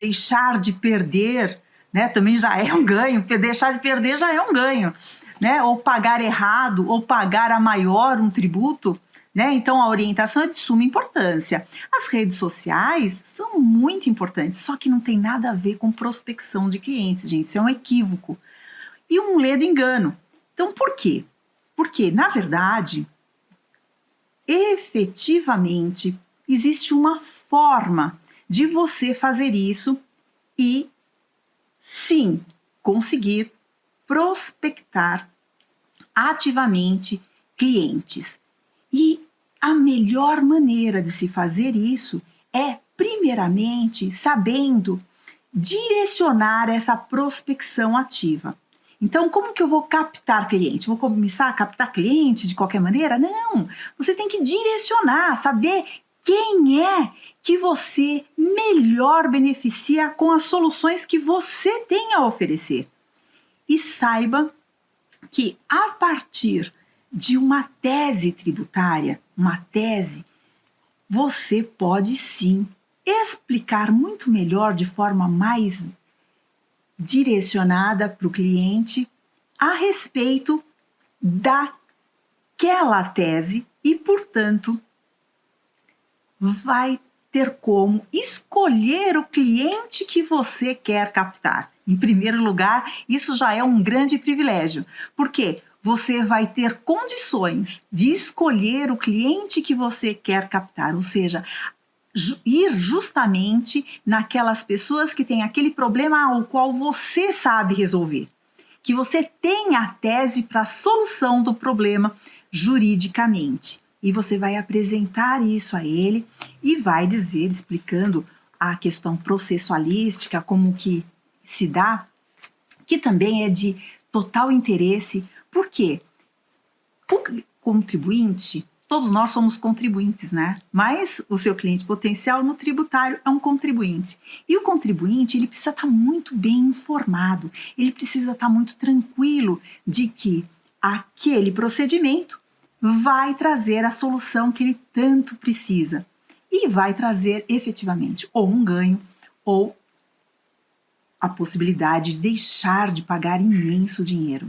deixar de perder, né, também já é um ganho, porque deixar de perder já é um ganho, né, ou pagar errado, ou pagar a maior um tributo, né, então a orientação é de suma importância. As redes sociais são muito importantes, só que não tem nada a ver com prospecção de clientes, gente, isso é um equívoco e um ledo engano. Então, por quê? Porque, na verdade, efetivamente, existe uma forma de você fazer isso e, sim, conseguir prospectar ativamente clientes. E a melhor maneira de se fazer isso é, primeiramente, sabendo direcionar essa prospecção ativa. Então, como que eu vou captar cliente? Vou começar a captar cliente de qualquer maneira? Não! Você tem que direcionar, saber quem é que você melhor beneficia com as soluções que você tem a oferecer. E saiba que a partir de uma tese tributária, você pode sim explicar muito melhor, de forma mais direcionada para o cliente, a respeito daquela tese e, portanto, vai ter como escolher o cliente que você quer captar. Em primeiro lugar, isso já é um grande privilégio, porque você vai ter condições de escolher o cliente que você quer captar, ou seja, ir justamente naquelas pessoas que têm aquele problema ao qual você sabe resolver, que você tem a tese para a solução do problema juridicamente. E você vai apresentar isso a ele e vai dizer, explicando a questão processualística, como que se dá, que também é de total interesse, porque o contribuinte, todos nós somos contribuintes, né? Mas o seu cliente potencial no tributário é um contribuinte. E o contribuinte, ele precisa estar muito bem informado, ele precisa estar muito tranquilo de que aquele procedimento vai trazer a solução que ele tanto precisa e vai trazer efetivamente ou um ganho ou a possibilidade de deixar de pagar imenso dinheiro.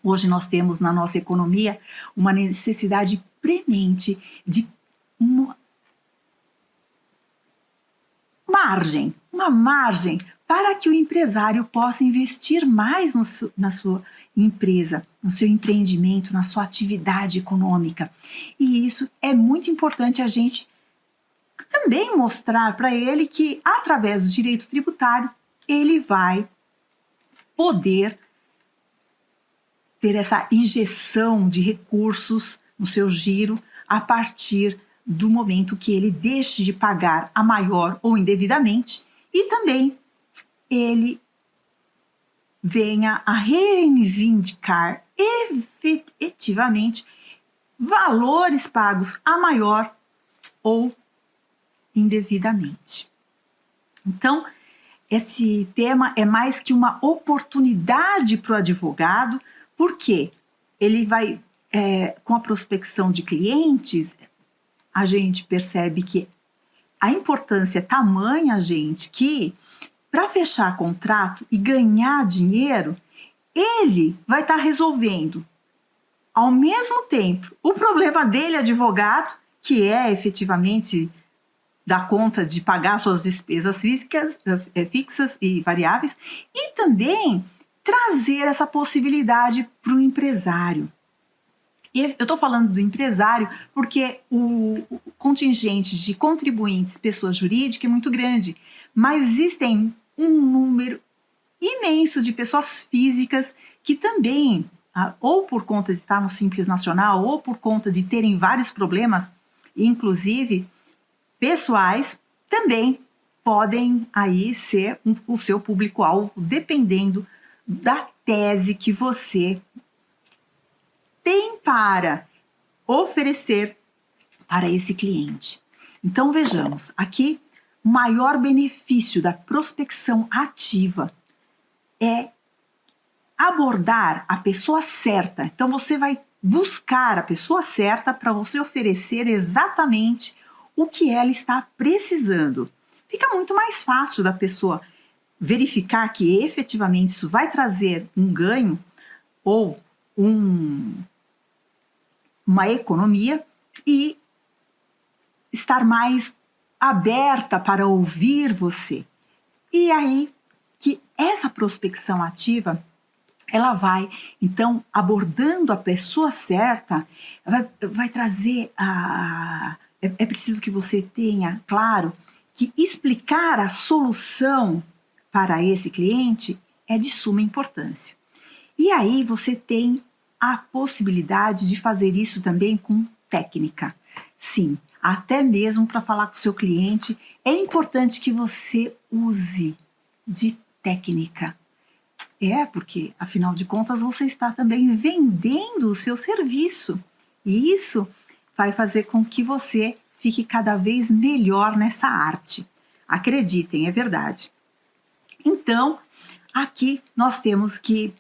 Hoje nós temos na nossa economia uma necessidade premente de uma margem para que o empresário possa investir mais na sua empresa, no seu empreendimento, na sua atividade econômica. E isso é muito importante a gente também mostrar para ele que, através do direito tributário, ele vai poder ter essa injeção de recursos no seu giro a partir do momento que ele deixe de pagar a maior ou indevidamente e também ele venha a reivindicar efetivamente valores pagos a maior ou indevidamente. Então, esse tema é mais que uma oportunidade para o advogado, porque ele vai, com a prospecção de clientes, a gente percebe que a importância é tamanha, gente, que para fechar contrato e ganhar dinheiro, ele vai estar resolvendo, ao mesmo tempo, o problema dele, advogado, que é efetivamente dar conta de pagar suas despesas fixas e variáveis, e também trazer essa possibilidade para o empresário. E eu estou falando do empresário porque o contingente de contribuintes, pessoa jurídica, é muito grande, mas existem um número imenso de pessoas físicas que também, ou por conta de estar no Simples Nacional, ou por conta de terem vários problemas, inclusive pessoais, também podem aí ser o seu público-alvo, dependendo da tese que você tem para oferecer para esse cliente. Então vejamos, aqui o maior benefício da prospecção ativa é abordar a pessoa certa. Então você vai buscar a pessoa certa para você oferecer exatamente o que ela está precisando. fica muito mais fácil da pessoa verificar que efetivamente isso vai trazer um ganho ou uma economia e estar mais aberta para ouvir você. E aí que essa prospecção ativa, ela vai, então, abordando a pessoa certa, vai trazer é preciso que você tenha, claro, que explicar a solução para esse cliente é de suma importância. E aí você tem a possibilidade de fazer isso também com técnica. Sim, até mesmo para falar com o seu cliente, é importante que você use de técnica. Porque, afinal de contas, você está também vendendo o seu serviço. E isso vai fazer com que você fique cada vez melhor nessa arte. Acreditem, é verdade. Então, aqui nós temos que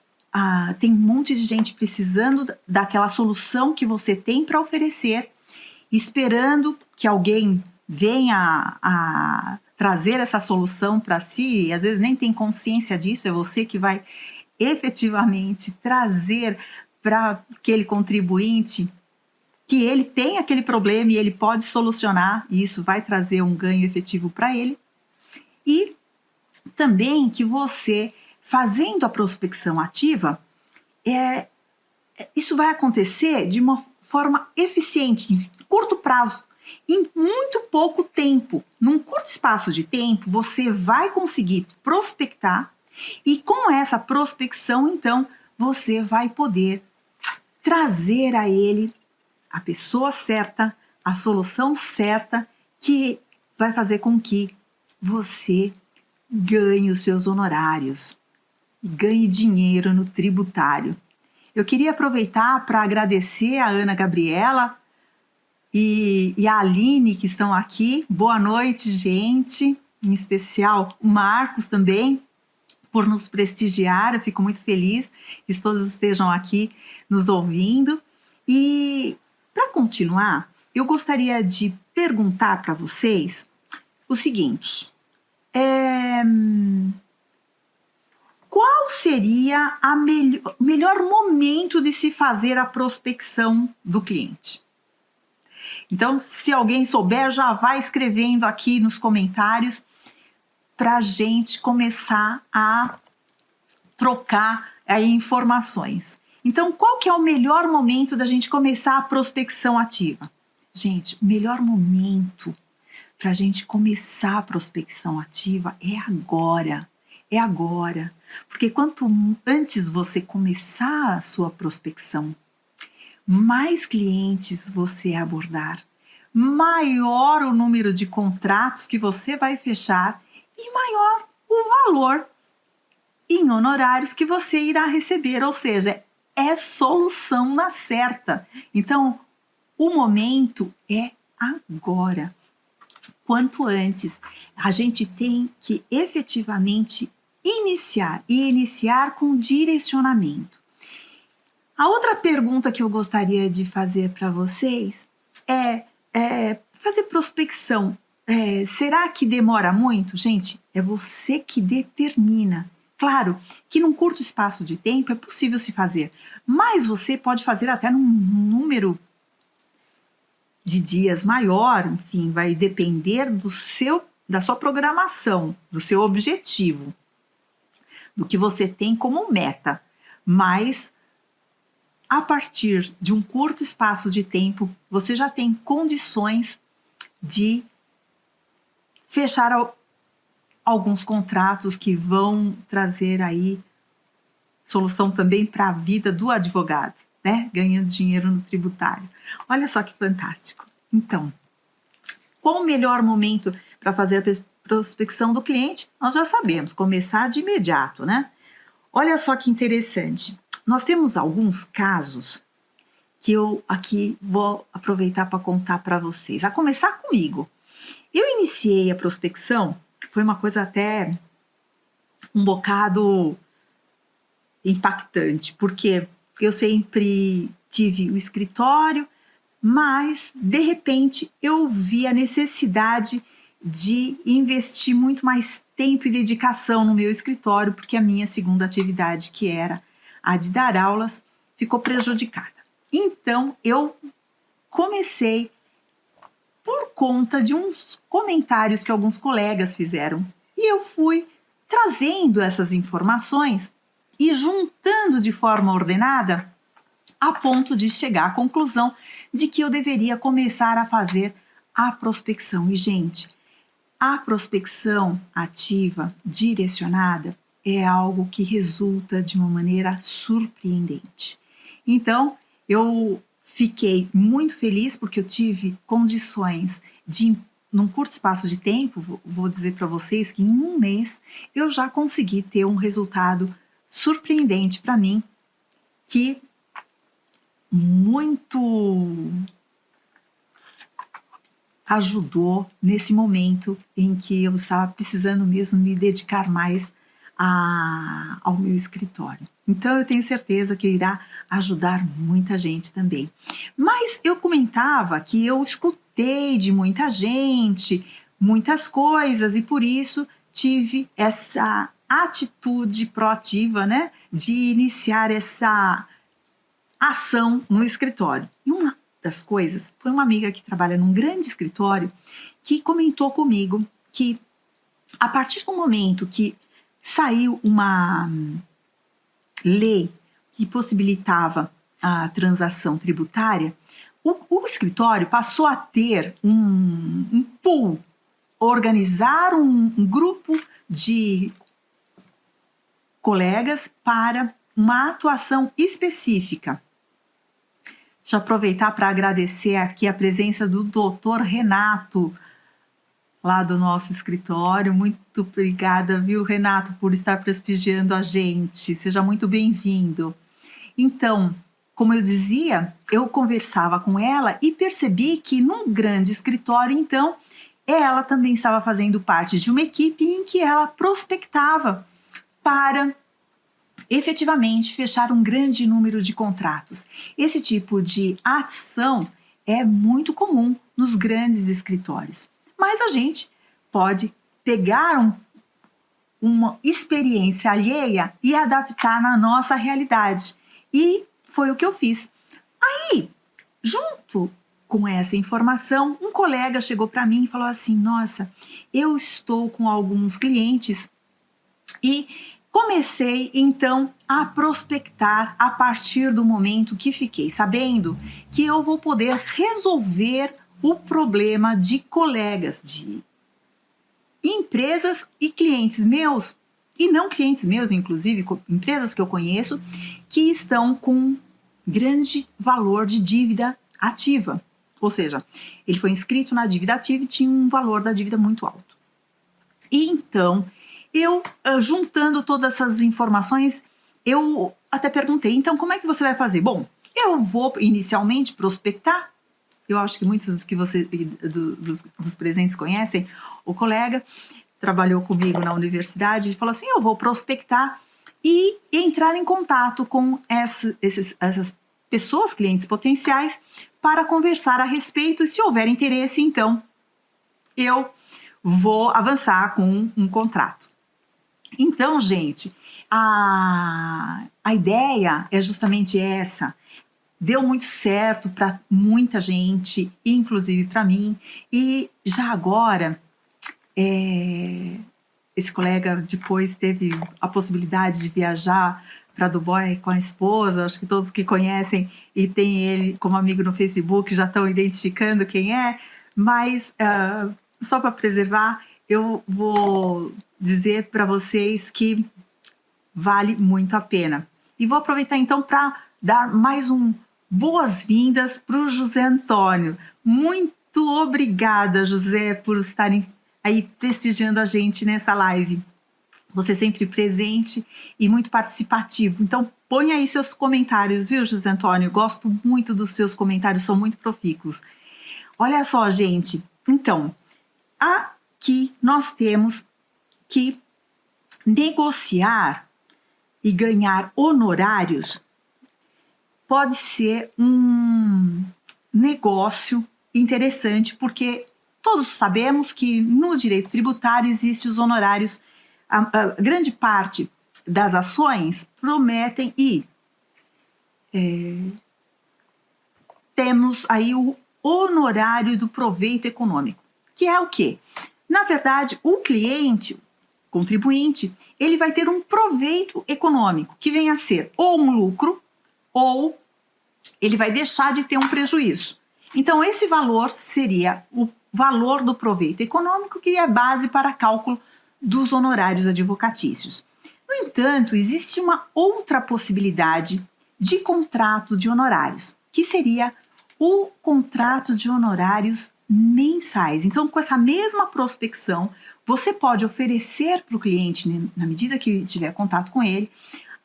tem um monte de gente precisando daquela solução que você tem para oferecer, esperando que alguém venha a trazer essa solução para si, e às vezes nem tem consciência disso, é você que vai efetivamente trazer para aquele contribuinte que ele tem aquele problema e ele pode solucionar, e isso vai trazer um ganho efetivo para ele. E também que você, fazendo a prospecção ativa, isso vai acontecer de uma forma eficiente, em curto prazo, em muito pouco tempo. Num curto espaço de tempo, você vai conseguir prospectar e com essa prospecção, então, você vai poder trazer a ele a pessoa certa, a solução certa, que vai fazer com que você ganhe os seus honorários, ganhe dinheiro no tributário. Eu queria aproveitar para agradecer a Ana Gabriela e a Aline que estão aqui. Boa noite, gente. Em especial o Marcos também, por nos prestigiar. Eu fico muito feliz que todos estejam aqui nos ouvindo. E para continuar, eu gostaria de perguntar para vocês o seguinte: qual seria o melhor momento de se fazer a prospecção do cliente? Então, se alguém souber, já vai escrevendo aqui nos comentários para a gente começar a trocar aí informações. Então, qual que é o melhor momento da gente começar a prospecção ativa? Gente, o melhor momento para a gente começar a prospecção ativa é agora. É agora. Porque quanto antes você começar a sua prospecção, mais clientes você abordar, maior o número de contratos que você vai fechar e maior o valor em honorários que você irá receber, ou seja, é solução na certa. Então, o momento é agora. Quanto antes, a gente tem que efetivamente iniciar com direcionamento. A outra pergunta que eu gostaria de fazer para vocês é fazer prospecção. Será que demora muito? Gente, é você que determina. Claro que num curto espaço de tempo é possível se fazer, mas você pode fazer até num número de dias maior, enfim, vai depender da sua programação, do seu objetivo, do que você tem como meta. Mas, a partir de um curto espaço de tempo, você já tem condições de fechar alguns contratos que vão trazer aí solução também para a vida do advogado, né? Ganhando dinheiro no tributário. Olha só que fantástico. Então, qual o melhor momento para fazer a prospecção do cliente? Nós já sabemos, começar de imediato, né? Olha só que interessante. Nós temos alguns casos que eu aqui vou aproveitar para contar para vocês. A começar comigo. Eu iniciei a prospecção, foi uma coisa até um bocado impactante, porque eu sempre tive o escritório, mas de repente eu vi a necessidade de investir muito mais tempo e dedicação no meu escritório, porque a minha segunda atividade, que era a de dar aulas, ficou prejudicada. Então, eu comecei por conta de uns comentários que alguns colegas fizeram. E eu fui trazendo essas informações e juntando de forma ordenada a ponto de chegar à conclusão de que eu deveria começar a fazer a prospecção. E, gente, a prospecção ativa, direcionada, é algo que resulta de uma maneira surpreendente. Então, eu fiquei muito feliz porque eu tive condições de, num curto espaço de tempo, vou dizer para vocês que em um mês eu já consegui ter um resultado surpreendente para mim, que muito ajudou nesse momento em que eu estava precisando mesmo me dedicar mais ao meu escritório. Então, eu tenho certeza que irá ajudar muita gente também. Mas eu comentava que eu escutei de muita gente, muitas coisas, e por isso tive essa atitude proativa, né, de iniciar essa ação no escritório. E uma das coisas foi uma amiga que trabalha num grande escritório que comentou comigo que a partir do momento que saiu uma lei que possibilitava a transação tributária, o escritório passou a ter um pool, organizar um grupo de colegas para uma atuação específica. Deixa eu aproveitar para agradecer aqui a presença do Dr. Renato, lá do nosso escritório. Muito obrigada, viu, Renato, por estar prestigiando a gente. Seja muito bem-vindo. Então, como eu dizia, eu conversava com ela e percebi que num grande escritório, então, ela também estava fazendo parte de uma equipe em que ela prospectava para efetivamente fechar um grande número de contratos. Esse tipo de ação é muito comum nos grandes escritórios. Mas a gente pode pegar uma experiência alheia e adaptar na nossa realidade. E foi o que eu fiz. Aí, junto com essa informação, um colega chegou para mim e falou assim: nossa, eu estou com alguns clientes e comecei, então, a prospectar a partir do momento que fiquei sabendo que eu vou poder resolver o problema de colegas, de empresas e clientes meus, e não clientes meus, inclusive empresas que eu conheço, que estão com grande valor de dívida ativa. Ou seja, ele foi inscrito na dívida ativa e tinha um valor da dívida muito alto. E então, eu, juntando todas essas informações, eu até perguntei, então como é que você vai fazer? Bom, eu vou inicialmente prospectar. Eu acho que muitos dos presentes conhecem o colega, trabalhou comigo na universidade, ele falou assim, eu vou prospectar e entrar em contato com essas pessoas, clientes potenciais, para conversar a respeito, e se houver interesse, então, eu vou avançar com um contrato. Então, gente, a ideia é justamente essa. Deu muito certo para muita gente, inclusive para mim. E já agora, esse colega depois teve a possibilidade de viajar para Dubai com a esposa. Acho que todos que conhecem e têm ele como amigo no Facebook já estão identificando quem é. Mas, só para preservar, eu vou dizer para vocês que vale muito a pena. E vou aproveitar então para dar mais boas-vindas para o José Antônio. Muito obrigada, José, por estarem aí prestigiando a gente nessa live. Você sempre presente e muito participativo. Então, põe aí seus comentários, viu, José Antônio? Gosto muito dos seus comentários, são muito profícuos. Olha só, gente. Então, aqui nós temos que negociar e ganhar honorários pode ser um negócio interessante, porque todos sabemos que no direito tributário existem os honorários, a grande parte das ações prometem temos aí o honorário do proveito econômico, que é o quê? Na verdade, o cliente, o contribuinte, ele vai ter um proveito econômico, que vem a ser ou um lucro, ou ele vai deixar de ter um prejuízo. Então, esse valor seria o valor do proveito econômico, que é base para cálculo dos honorários advocatícios. No entanto, existe uma outra possibilidade de contrato de honorários, que seria o contrato de honorários mensais. Então, com essa mesma prospecção, você pode oferecer para o cliente, na medida que tiver contato com ele,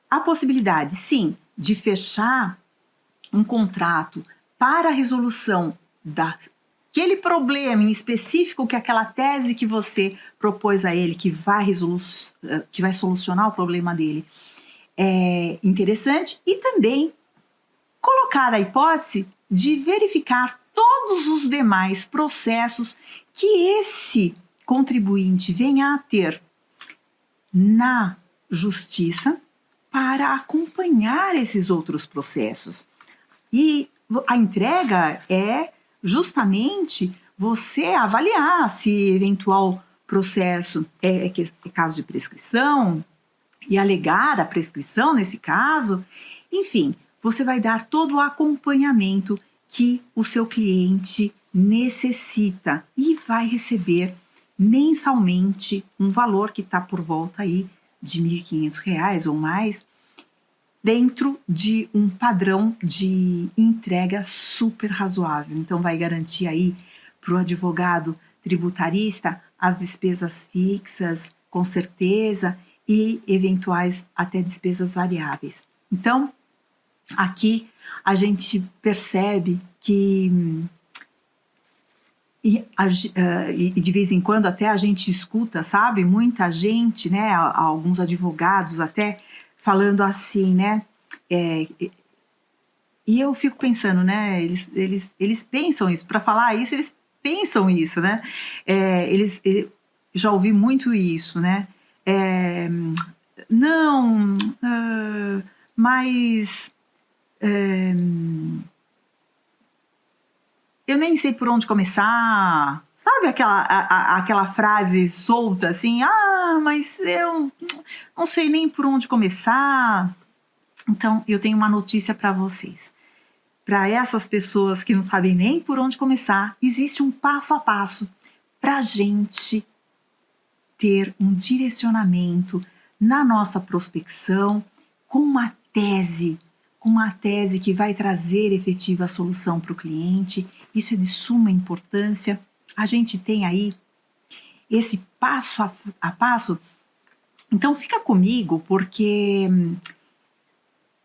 a possibilidade, sim, de fechar um contrato para a resolução daquele problema em específico, que aquela tese que você propôs a ele, que vai solucionar o problema dele, é interessante, e também colocar a hipótese de verificar todos os demais processos que esse contribuinte venha a ter na justiça para acompanhar esses outros processos. E a entrega é justamente você avaliar se eventual processo é caso de prescrição e alegar a prescrição nesse caso. Enfim, você vai dar todo o acompanhamento que o seu cliente necessita e vai receber mensalmente um valor que está por volta aí de R$ 1.500 ou mais, dentro de um padrão de entrega super razoável. Então, vai garantir aí para o advogado tributarista as despesas fixas, com certeza, e eventuais até despesas variáveis. Então, aqui a gente percebe que, e de vez em quando até a gente escuta, sabe, muita gente, né, alguns advogados até falando assim, né, e eu fico pensando, né, eles pensam isso, para falar isso, eles pensam isso, né, já ouvi muito isso, né, não, mas eu nem sei por onde começar, sabe aquela frase solta assim, mas eu não sei nem por onde começar. Então, eu tenho uma notícia para vocês. Para essas pessoas que não sabem nem por onde começar, existe um passo a passo para a gente ter um direcionamento na nossa prospecção com uma tese que vai trazer efetiva solução para o cliente. Isso é de suma importância. A gente tem aí esse passo a passo. Então, fica comigo, porque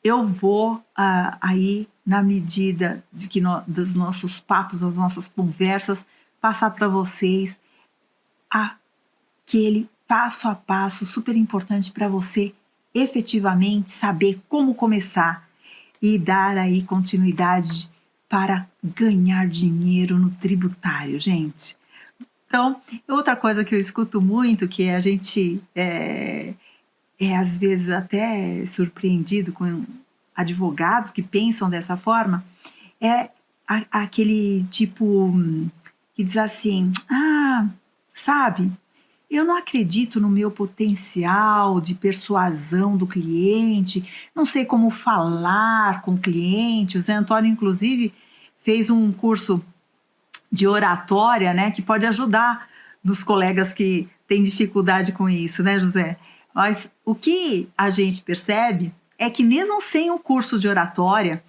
eu vou aí, na medida dos nossos papos, das nossas conversas, passar para vocês aquele passo a passo super importante para você efetivamente saber como começar e dar aí continuidade para ganhar dinheiro no tributário, gente. Então, outra coisa que eu escuto muito, que a gente às vezes até surpreendido com advogados que pensam dessa forma, é aquele tipo que diz assim, sabe, eu não acredito no meu potencial de persuasão do cliente, não sei como falar com o cliente. O Zé Antônio, inclusive, fez um curso de oratória, né, que pode ajudar dos colegas que têm dificuldade com isso, né, José? Mas o que a gente percebe é que mesmo sem o curso de oratória,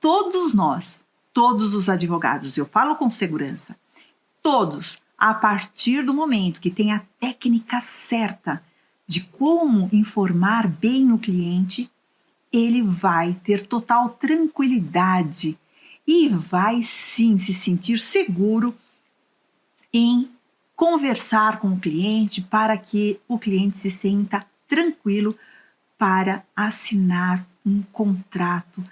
todos nós, todos os advogados, eu falo com segurança, todos, a partir do momento que tem a técnica certa de como informar bem o cliente, ele vai ter total tranquilidade e vai sim se sentir seguro em conversar com o cliente para que o cliente se sinta tranquilo para assinar um contrato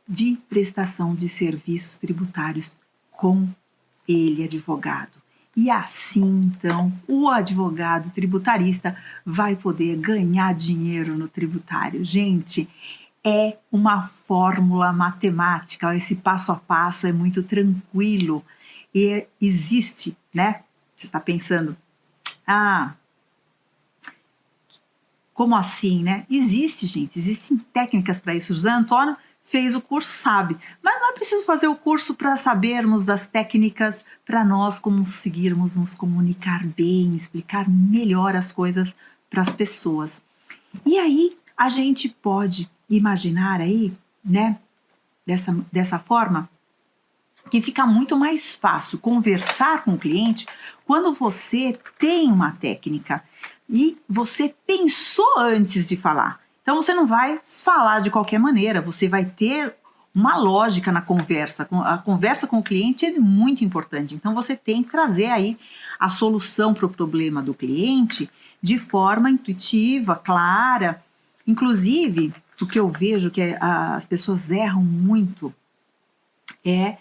de prestação de serviços tributários com ele, advogado. E assim, então, o advogado tributarista vai poder ganhar dinheiro no tributário. Gente, é uma fórmula matemática, esse passo a passo é muito tranquilo e existe, né? Você está pensando, como assim, né? Existe, gente, existem técnicas para isso. O José Antônio fez o curso, sabe, mas não é preciso fazer o curso para sabermos das técnicas, para nós conseguirmos nos comunicar bem, explicar melhor as coisas para as pessoas. E aí a gente pode imaginar aí, né, dessa forma, que fica muito mais fácil conversar com o cliente quando você tem uma técnica e você pensou antes de falar. Então você não vai falar de qualquer maneira, você vai ter uma lógica na conversa. A conversa com o cliente é muito importante. Então você tem que trazer aí a solução para o problema do cliente de forma intuitiva, clara. Inclusive, o que eu vejo que as pessoas erram muito é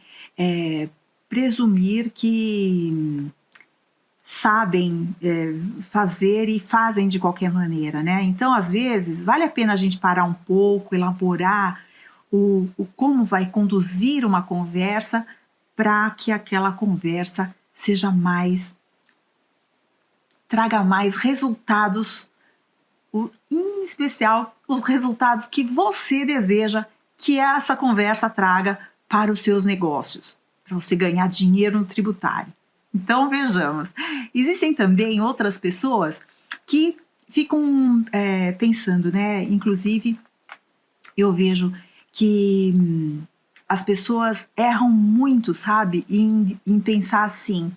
presumir que sabem fazer e fazem de qualquer maneira, né? Então, às vezes, vale a pena a gente parar um pouco, elaborar o como vai conduzir uma conversa para que aquela conversa seja traga mais resultados, em especial os resultados que você deseja que essa conversa traga para os seus negócios, para você ganhar dinheiro no tributário. Então, vejamos. Existem também outras pessoas que ficam pensando, né? Inclusive, eu vejo que as pessoas erram muito, sabe? Em pensar assim,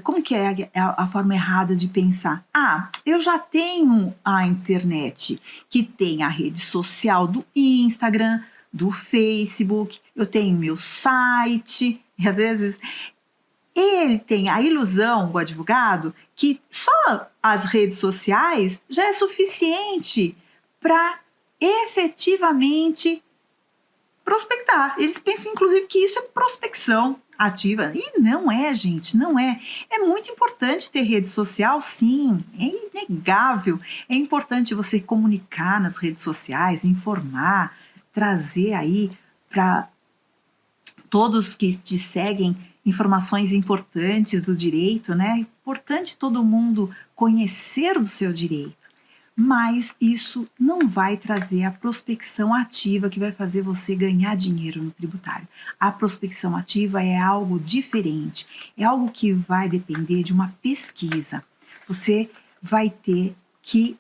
como que é a forma errada de pensar? Eu já tenho a internet, que tem a rede social do Instagram, do Facebook, eu tenho meu site, e às vezes ele tem a ilusão, o advogado, que só as redes sociais já é suficiente para efetivamente prospectar. Eles pensam, inclusive, que isso é prospecção ativa. E não é, gente, não é. É muito importante ter rede social, sim, é inegável. É importante você comunicar nas redes sociais, informar, trazer aí para todos que te seguem informações importantes do direito, né? É importante todo mundo conhecer do seu direito. Mas isso não vai trazer a prospecção ativa que vai fazer você ganhar dinheiro no tributário. A prospecção ativa é algo diferente, é algo que vai depender de uma pesquisa. Você vai ter que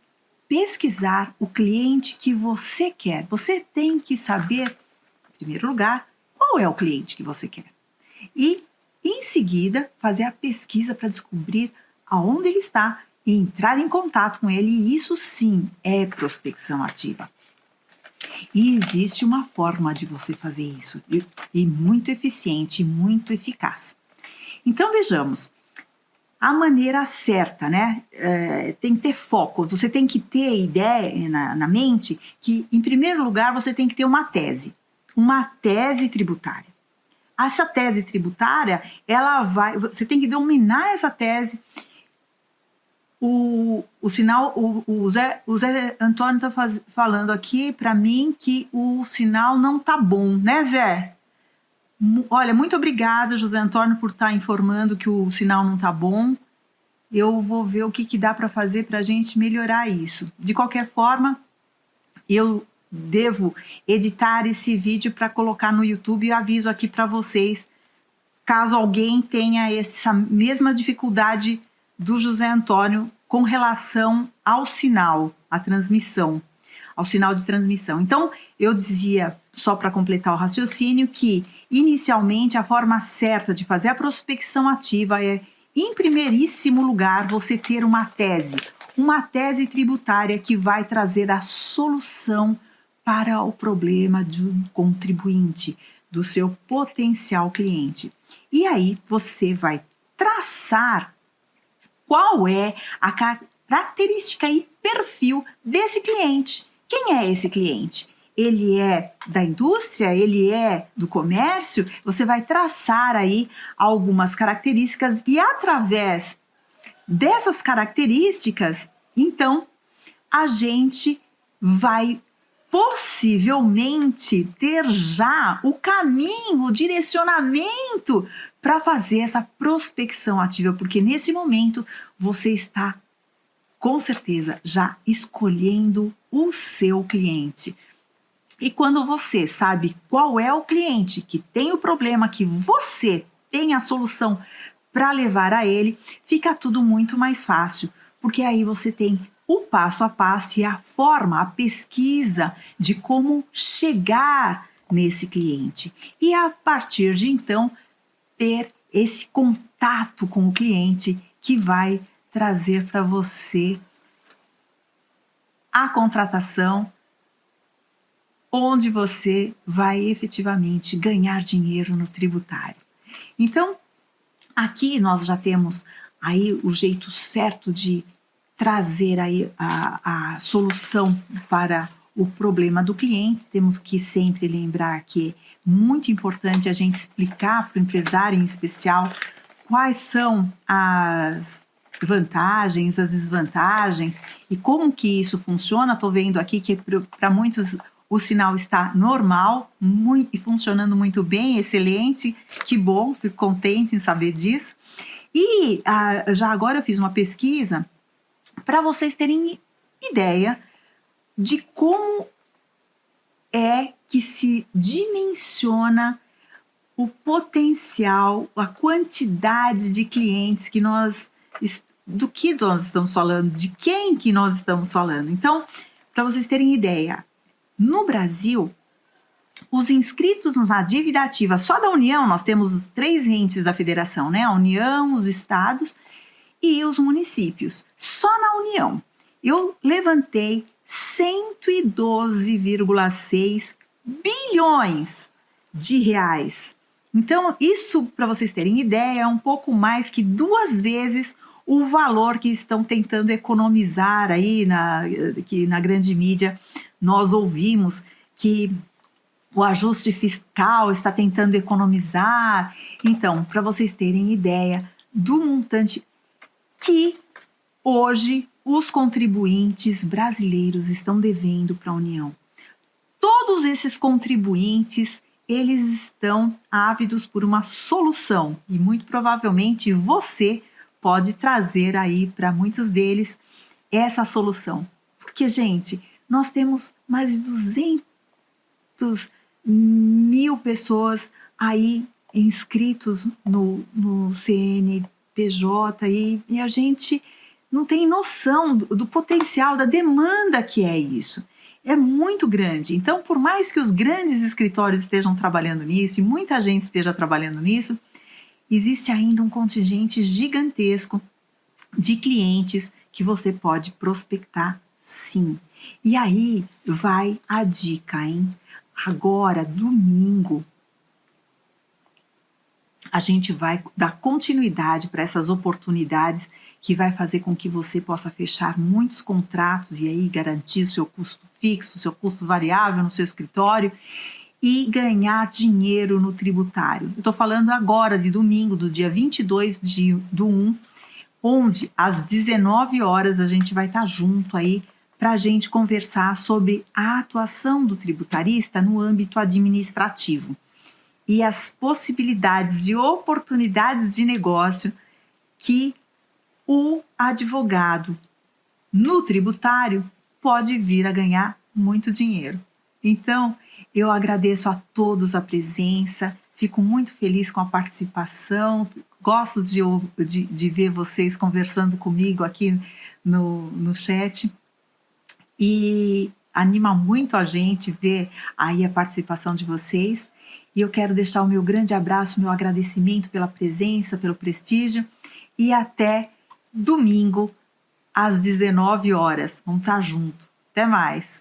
pesquisar o cliente que você quer. Você tem que saber, em primeiro lugar, qual é o cliente que você quer. E, em seguida, fazer a pesquisa para descobrir aonde ele está e entrar em contato com ele, e isso sim é prospecção ativa. E existe uma forma de você fazer isso, e muito eficiente, muito eficaz. Então vejamos, a maneira certa, né? Tem que ter foco, você tem que ter ideia na mente que, em primeiro lugar, você tem que ter uma tese tributária. Essa tese tributária, você tem que dominar essa tese. O sinal, o Zé Antônio está falando aqui para mim que o sinal não tá bom, né, Zé? Olha, muito obrigada, José Antônio, por estar informando que o sinal não tá bom. Eu vou ver o que dá para fazer para a gente melhorar isso. De qualquer forma, eu devo editar esse vídeo para colocar no YouTube e aviso aqui para vocês, caso alguém tenha essa mesma dificuldade do José Antônio com relação ao sinal, à transmissão, ao sinal de transmissão. Então, eu dizia, só para completar o raciocínio, que inicialmente a forma certa de fazer a prospecção ativa é, em primeiríssimo lugar, você ter uma tese tributária que vai trazer a solução para o problema de um contribuinte, do seu potencial cliente. E aí você vai traçar qual é a característica e perfil desse cliente. Quem é esse cliente? ele é da indústria, ele é do comércio, você vai traçar aí algumas características e através dessas características, então, a gente vai possivelmente ter já o caminho, o direcionamento para fazer essa prospecção ativa, porque nesse momento você está, com certeza, já escolhendo o seu cliente. E quando você sabe qual é o cliente que tem o problema, que você tem a solução para levar a ele, fica tudo muito mais fácil, porque aí você tem o passo a passo e a forma, a pesquisa de como chegar nesse cliente. E a partir de então, ter esse contato com o cliente que vai trazer para você a contratação, onde você vai efetivamente ganhar dinheiro no tributário. Então, aqui nós já temos aí o jeito certo de trazer aí a solução para o problema do cliente. Temos que sempre lembrar que é muito importante a gente explicar para o empresário em especial quais são as vantagens, as desvantagens e como que isso funciona. Estou vendo aqui que para muitos o sinal está normal e funcionando muito bem, excelente, que bom, fico contente em saber disso. E já agora eu fiz uma pesquisa para vocês terem ideia de como é que se dimensiona o potencial, a quantidade de clientes do que nós estamos falando, de quem que nós estamos falando. Então, para vocês terem ideia, no Brasil, os inscritos na dívida ativa só da União, nós temos os 3 entes da federação, né? A União, os estados e os municípios. Só na União, eu levantei 112,6 bilhões de reais. Então, isso, para vocês terem ideia, é um pouco mais que 2 vezes o valor que estão tentando economizar aí que na grande mídia nós ouvimos que o ajuste fiscal está tentando economizar. Então, para vocês terem ideia do montante que hoje os contribuintes brasileiros estão devendo para a União. Todos esses contribuintes, eles estão ávidos por uma solução e muito provavelmente você pode trazer aí para muitos deles essa solução. Porque, gente, nós temos mais de 200 mil pessoas aí inscritos no CNPJ e a gente não tem noção do potencial, da demanda que é isso. É muito grande. Então, por mais que os grandes escritórios estejam trabalhando nisso e muita gente esteja trabalhando nisso, existe ainda um contingente gigantesco de clientes que você pode prospectar, sim. E aí vai a dica, hein? Agora, domingo, a gente vai dar continuidade para essas oportunidades que vai fazer com que você possa fechar muitos contratos e aí garantir o seu custo fixo, o seu custo variável no seu escritório e ganhar dinheiro no tributário. Eu estou falando agora de domingo, do dia 22 do 1, onde às 19 horas a gente vai estar junto aí para a gente conversar sobre a atuação do tributarista no âmbito administrativo e as possibilidades e oportunidades de negócio que o advogado no tributário pode vir a ganhar muito dinheiro. Então, eu agradeço a todos a presença, fico muito feliz com a participação, gosto de ver vocês conversando comigo aqui no chat e anima muito a gente ver aí a participação de vocês. E eu quero deixar o meu grande abraço, meu agradecimento pela presença, pelo prestígio e até domingo às 19 horas. Vamos estar juntos. Até mais!